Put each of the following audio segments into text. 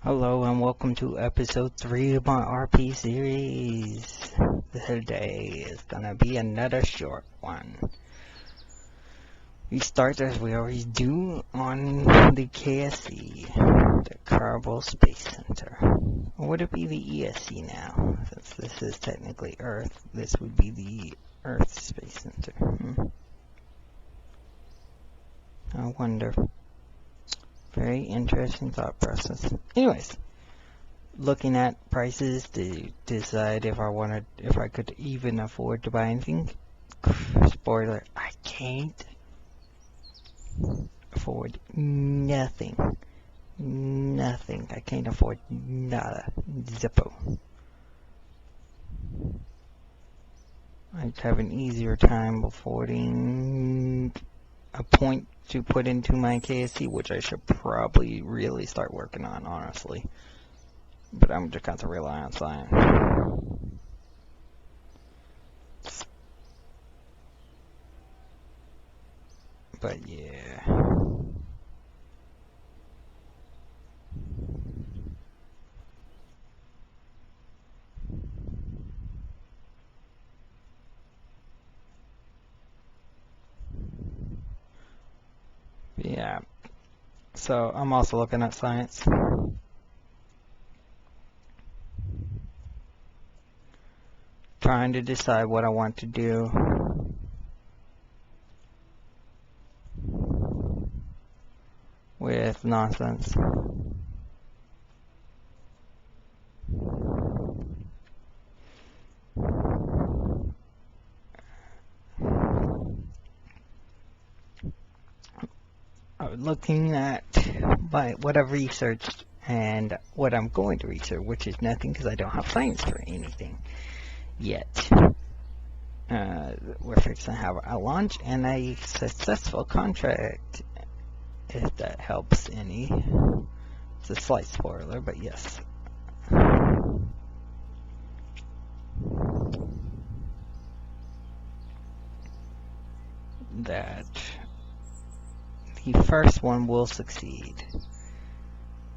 Hello and welcome to episode 3 of my RP series. Today is gonna be another short one. We start as we always do on the KSC, the Kerbal Space Center. Or would it be the ESC now? Since this is technically Earth, this would be the Earth Space Center. I wonder. Very interesting thought process. Anyways, looking at prices to decide if I could even afford to buy anything. Spoiler, I can't afford nothing. Nothing. I can't afford nada. Zippo. I'd have an easier time affording a point to put into my KSC, which I should probably really start working on, honestly. But I'm just going to rely on science. But yeah. Yeah. So I'm also looking at science. Trying to decide what I want to do. With nonsense. Looking at what I've researched and what I'm going to research, which is nothing because I don't have science for anything yet. We're fixing to have a launch and a successful contract, if that helps any. It's a slight spoiler, but yes. That the first one will succeed.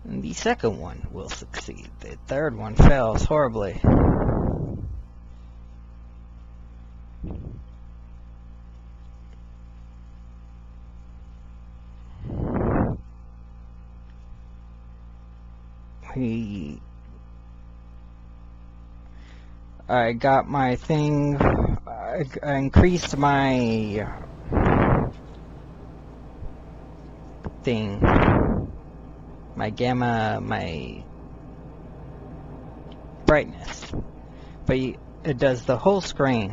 And the second one will succeed. The third one fails horribly. I got my thing, I increased my thing, my gamma, my brightness, but it does the whole screen.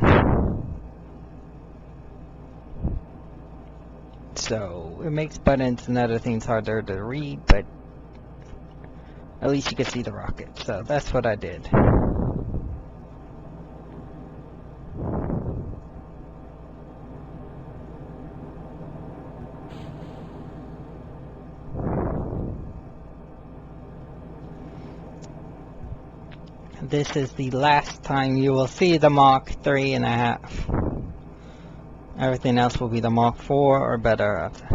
So it makes buttons and other things harder to read, but at least you can see the rocket. So that's what I did. This is the last time you will see the Mach 3.5. Everything else will be the Mach 4 or better after.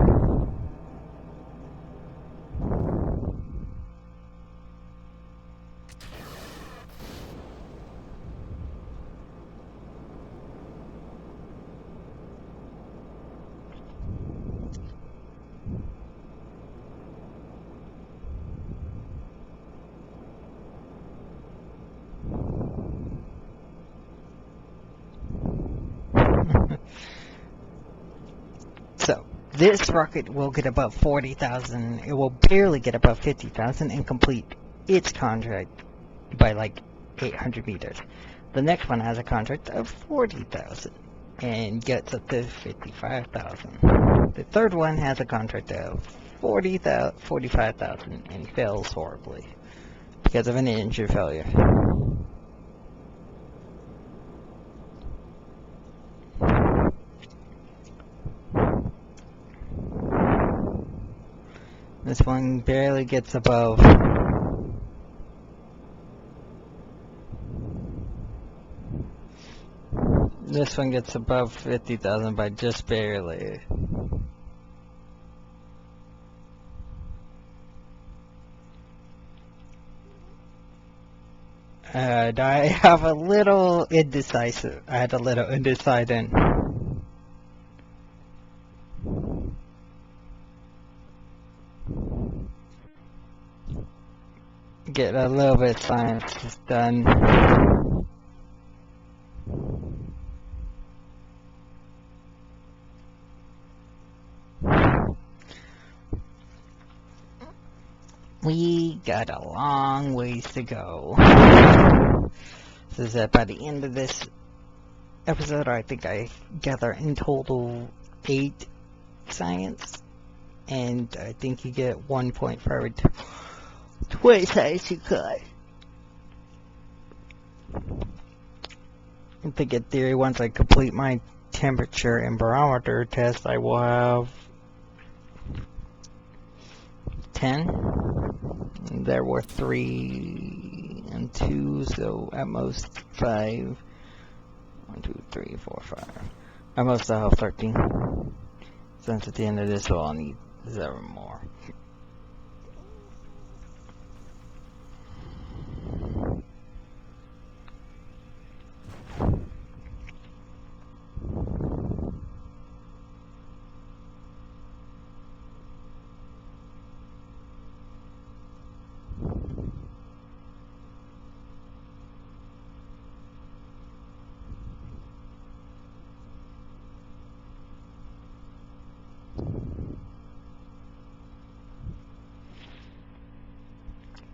So, this rocket will get above 40,000. It will barely get above 50,000 and complete its contract by like 800 meters. The next one has a contract of 40,000 and gets up to 55,000. The third one has a contract of 45,000 and fails horribly because of an engine failure. This one barely gets above. This one gets above 50,000 by just barely. And I have a little indecisive. I had a little undecided. Get a little bit of science done. We got a long ways to go. So is that by the end of this episode, I think I gather in total 8 science. And I think you get 1 point for every 20 science you got. I think in theory, once I complete my temperature and barometer test, I will have 10. There were 3 and 2, so at most 5. 1, 2, 3, 4, 5. At most I'll have 13. Since at the end of this, I'll need 7 more.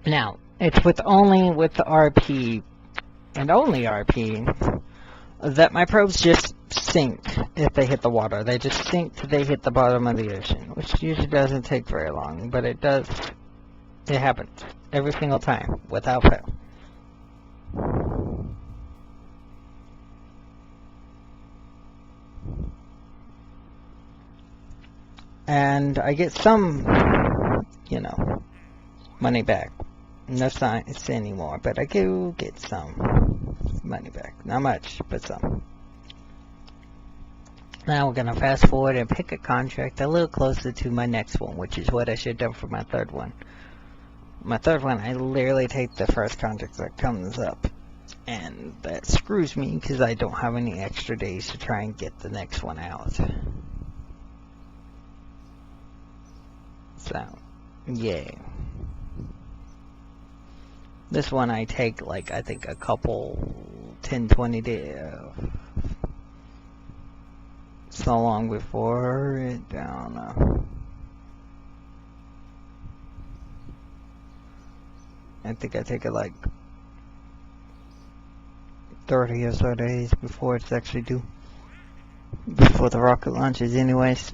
Now, it's only with the RP, and only RP, that my probes just sink if they hit the water. They just sink till they hit the bottom of the ocean, which usually doesn't take very long, but it does. It happens every single time, without fail. And I get some, money back. No science anymore, but I do get some money back. Not much, but some. Now we're gonna fast forward and pick a contract a little closer to my next one, which is what I should have done for my third one. My third one, I literally take the first contract that comes up, and that screws me because I don't have any extra days to try and get the next one out. So, yay. This one I take, like, I think a couple, 10, 20 days. So long before it, I don't know. I think I take it like 30 or so days before it's actually due. Before the rocket launches anyways.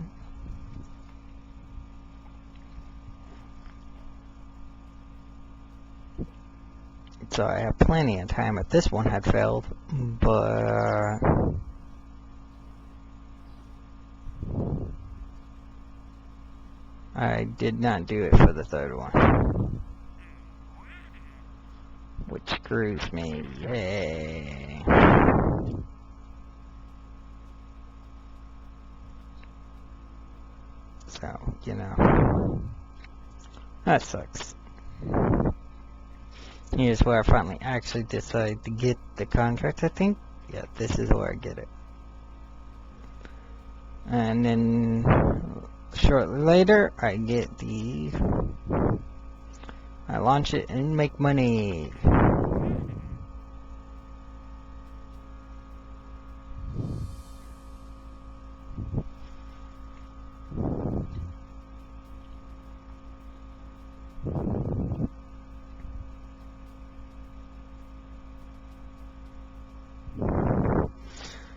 So I have plenty of time if this one had failed, but I did not do it for the third one, which screws me. Yay. So, that sucks. Here's where I finally actually decided to get the contract, I think. Yeah, this is where I get it. And then, shortly later, I get I launch it and make money.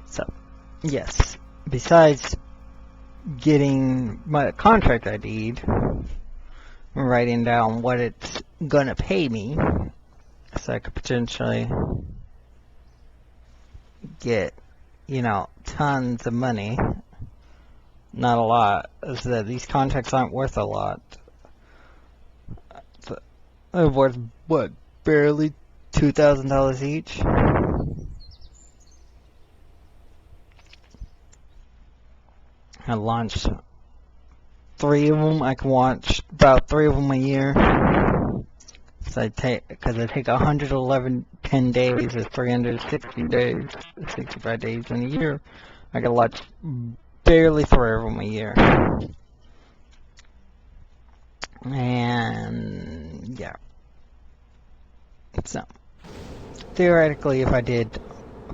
So, yes, besides getting my contract ID, writing down what it's gonna pay me, so I could potentially get, tons of money. Not a lot, is that these contracts aren't worth a lot. So, they're worth, what, barely $2,000 each? I launched 3 of them. I can launch about 3 of them a year. So because I take 111, 10 days is 360 days, 65 days in a year. I can watch barely 3 of them a year. And yeah. So theoretically, if I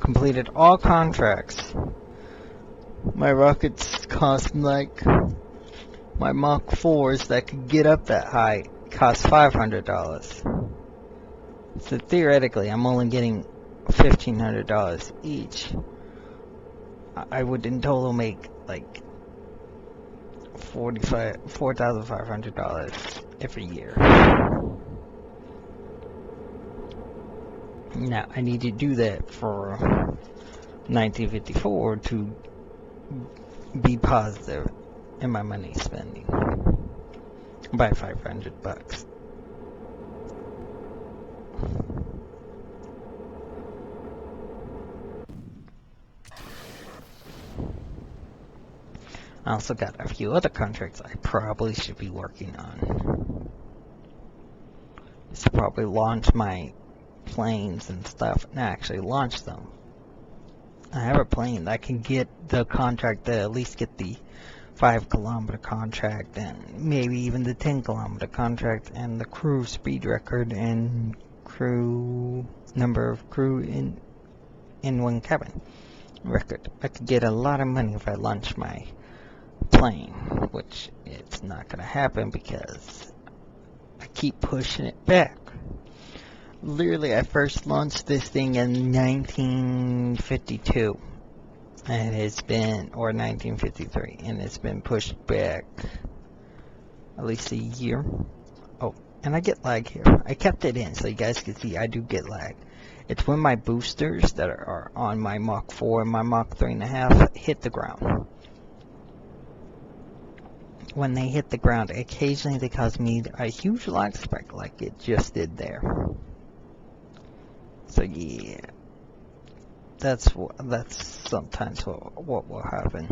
completed all contracts, my rockets cost like my Mach 4s that could get up that high cost $500. So theoretically, I'm only getting $1,500 each. I would in total make like $4,500 every year. Now, I need to do that for 1954 to be positive in my money spending by $500. I also got a few other contracts I probably should be working on. To probably launch my planes and stuff, and actually launch them. I have a plane that can get the contract to at least get the 5-kilometer contract and maybe even the 10-kilometer contract and the crew speed record and number of crew in one cabin record. I could get a lot of money if I launch my plane, which it's not going to happen because I keep pushing it back. Literally, I first launched this thing in 1952, and or 1953, and it's been pushed back at least a year. Oh, and I get lag here. I kept it in so you guys can see I do get lag. It's when my boosters that are on my Mach 4 and my Mach 3.5 hit the ground. When they hit the ground, occasionally they cause me a huge lag spike like it just did there. So yeah, that's sometimes what will happen.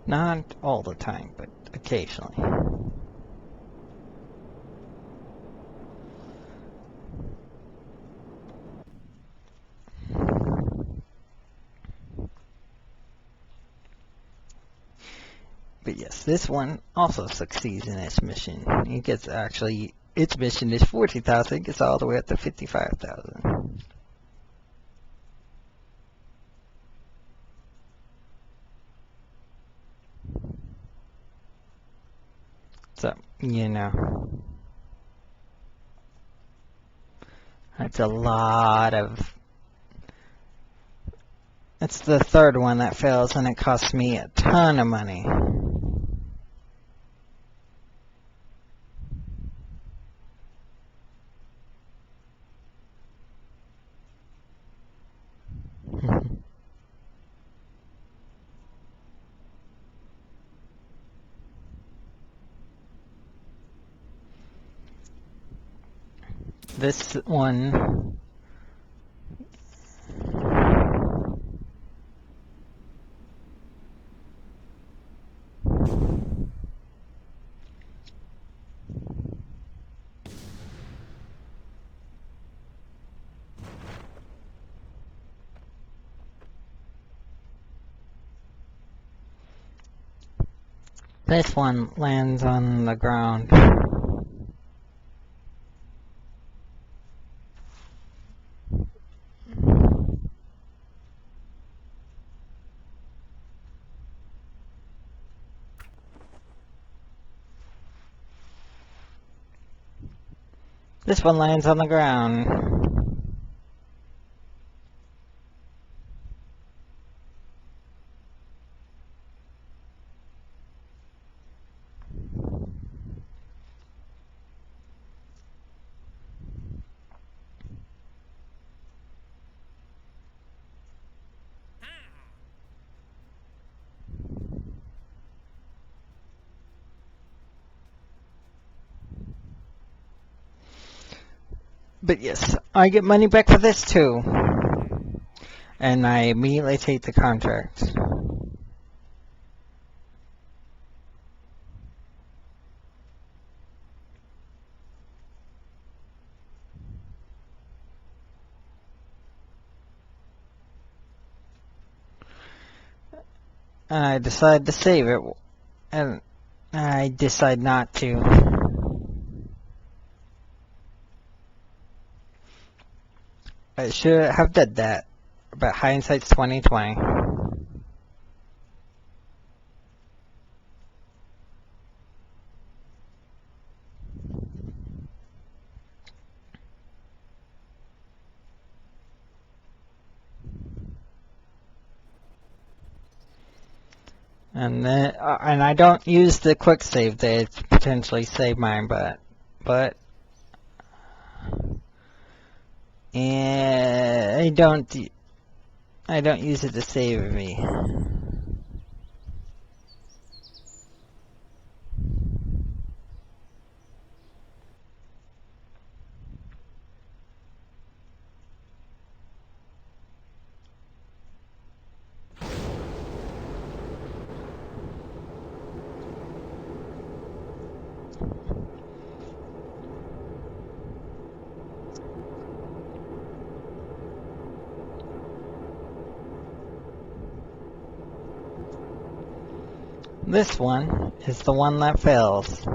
Not all the time, but occasionally. But yes, this one also succeeds in its mission. It gets its mission is 40,000. It gets all the way up to 55,000. So, that's a lot of... It's the third one that fails, and it costs me a ton of money. This one... This one lands on the ground. This one lands on the ground. But yes, I get money back for this too. And I immediately take the contract. and I decide to save it, and I decide not to. I should have did that, but hindsight's 2020. And I don't use the quick save to potentially save mine, but I don't use it to save me. This one is the one that fails.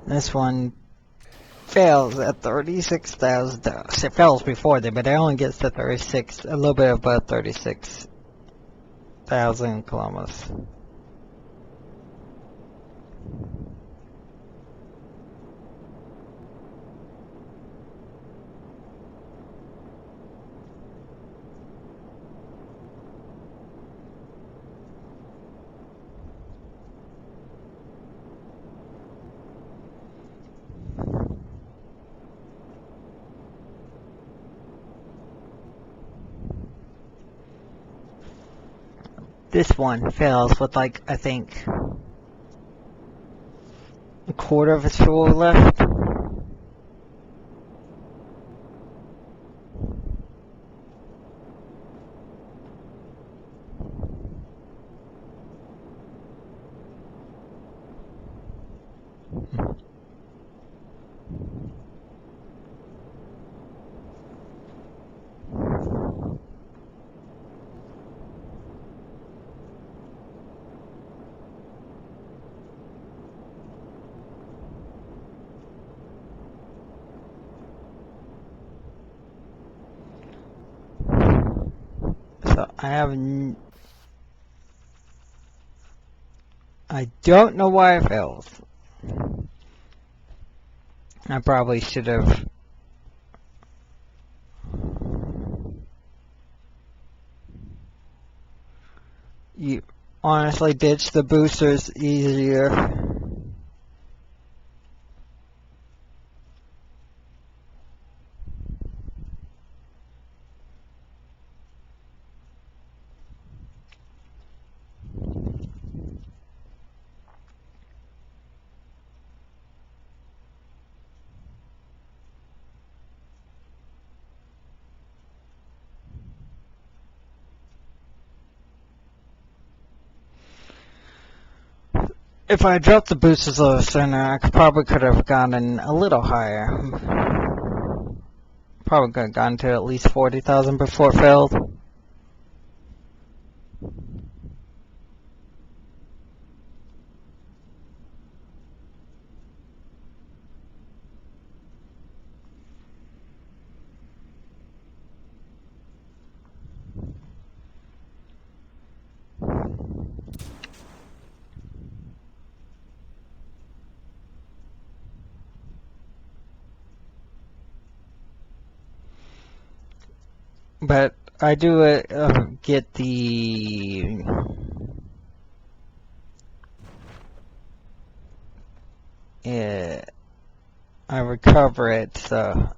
This one fails at 36,000. It fails before that, but it only gets to 36, a little bit above 36,000 kilometers. This one fails with, like, I think, a quarter of its fuel left. So I don't know why it fails. I probably should have. You honestly ditch the boosters easier. If I dropped the boosters a little sooner, I probably could have gotten a little higher. Probably could have gotten to at least 40,000 before it failed. But I do get the I recover it, so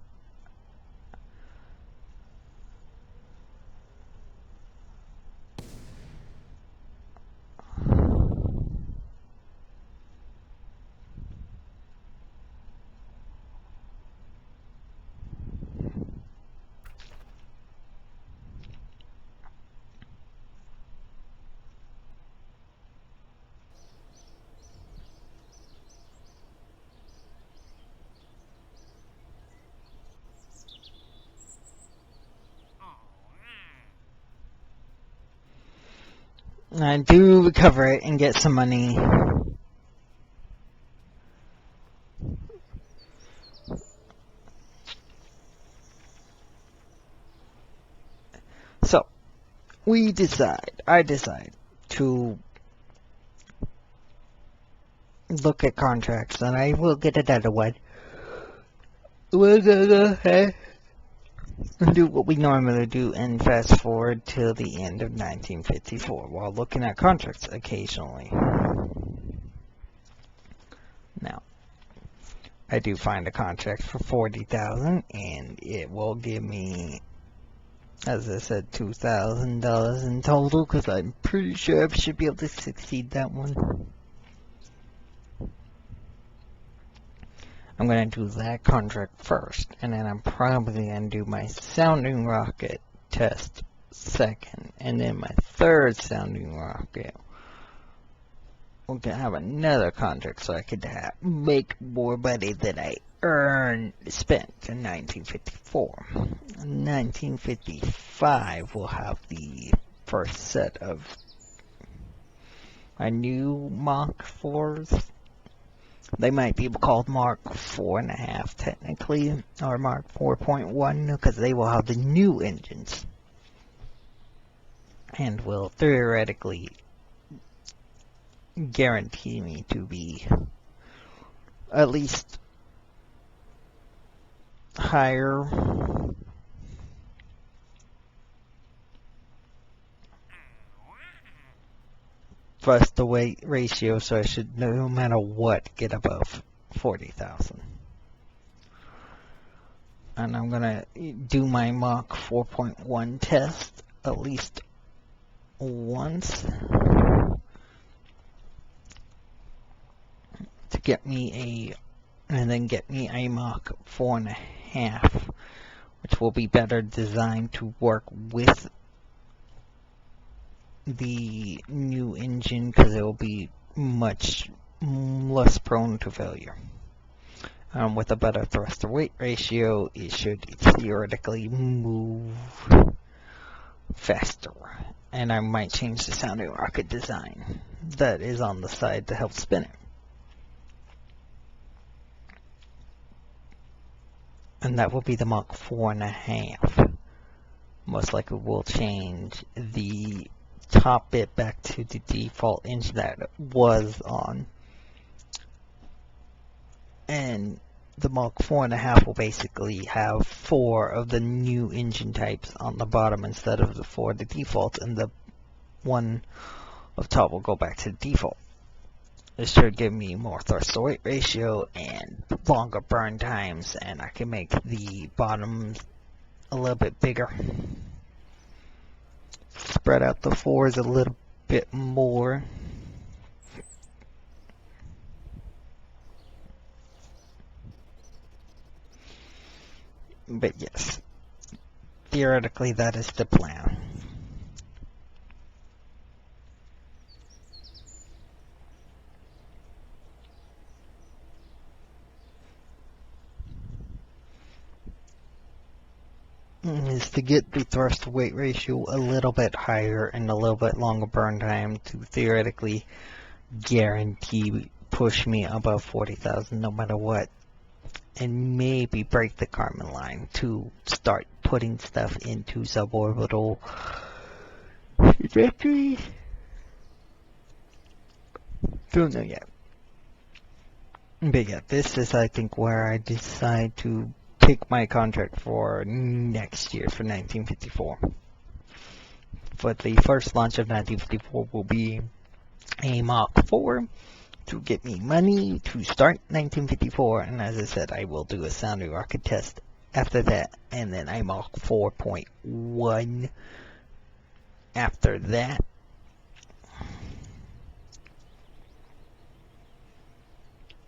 I do recover it and get some money. So, I decide to look at contracts, and I will get another one. We're gonna go ahead and do what we normally do and fast forward till the end of 1954 while looking at contracts occasionally. Now, I do find a contract for $40,000, and it will give me, as I said, $2,000 in total, because I'm pretty sure I should be able to succeed that one. I'm going to do that contract first, and then I'm probably going to do my sounding rocket test second, and then my third sounding rocket. We're going to have another contract so I could make more money than I spent in 1954. In 1955, we'll have the first set of my new Mach 4s. They might be called Mark 4.5 technically, or Mark 4.1, because they will have the new engines, and will theoretically guarantee me to be at least higher thrust to weight ratio, so I should, no matter what, get above 40,000. And I'm gonna do my Mach 4.1 test at least once to get me and then get me a Mach 4.5, which will be better designed to work with the new engine, because it will be much less prone to failure. With a better thrust to weight ratio, it should theoretically move faster. And I might change the sounding rocket design that is on the side to help spin it. And that will be the Mach 4.5. Most likely we'll change the top bit back to the default engine that it was on. And the Mach 4.5 will basically have 4 of the new engine types on the bottom instead of the 4 the default, and the one up top will go back to the default. This should give me more thrust to weight ratio and longer burn times, and I can make the bottoms a little bit bigger. Spread out the 4s a little bit more. But yes, theoretically that is the plan. Is to get the thrust to weight ratio a little bit higher and a little bit longer burn time to theoretically guarantee push me above 40,000 no matter what, and maybe break the Kármán line to start putting stuff into suborbital trajectories. Don't know yet. But yeah, this is, I think, where I decide to pick my contract for next year, for 1954. But the first launch of 1954 will be a Mach 4 to get me money to start 1954, and as I said, I will do a sounding rocket test after that, and then a Mach 4.1 after that.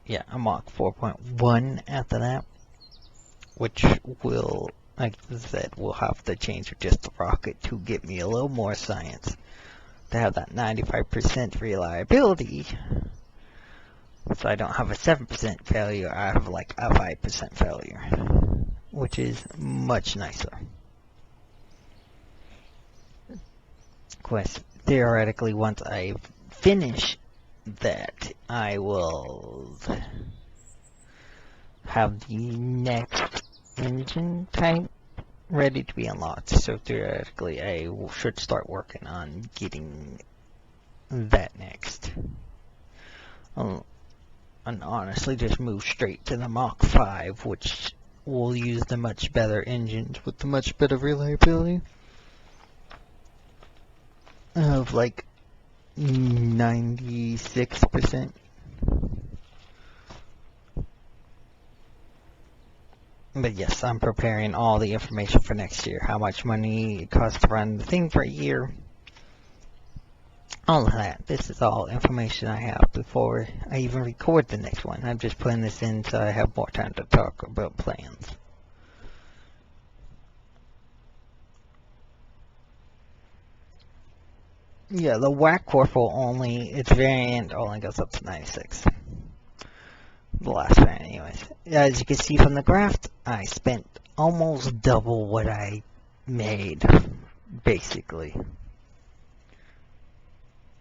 Yeah, a Mach 4.1 after that, which will, like I said, will have to change just the rocket to get me a little more science, to have that 95% reliability, so I don't have a 7% failure, I have like a 5% failure, which is much nicer. theoretically, once I finish that, I will have the next engine type ready to be unlocked. So theoretically, I should start working on getting that next. And honestly, just move straight to the Mach 5, which will use the much better engines with the much better reliability of like 96%. But yes, I'm preparing all the information for next year. How much money it costs to run the thing for a year. All of that. This is all information I have before I even record the next one. I'm just putting this in so I have more time to talk about plans. Yeah, the whack corporal only, its variant only goes up to 96. The last variant anyways. As you can see from the graph, I spent almost double what I made, basically.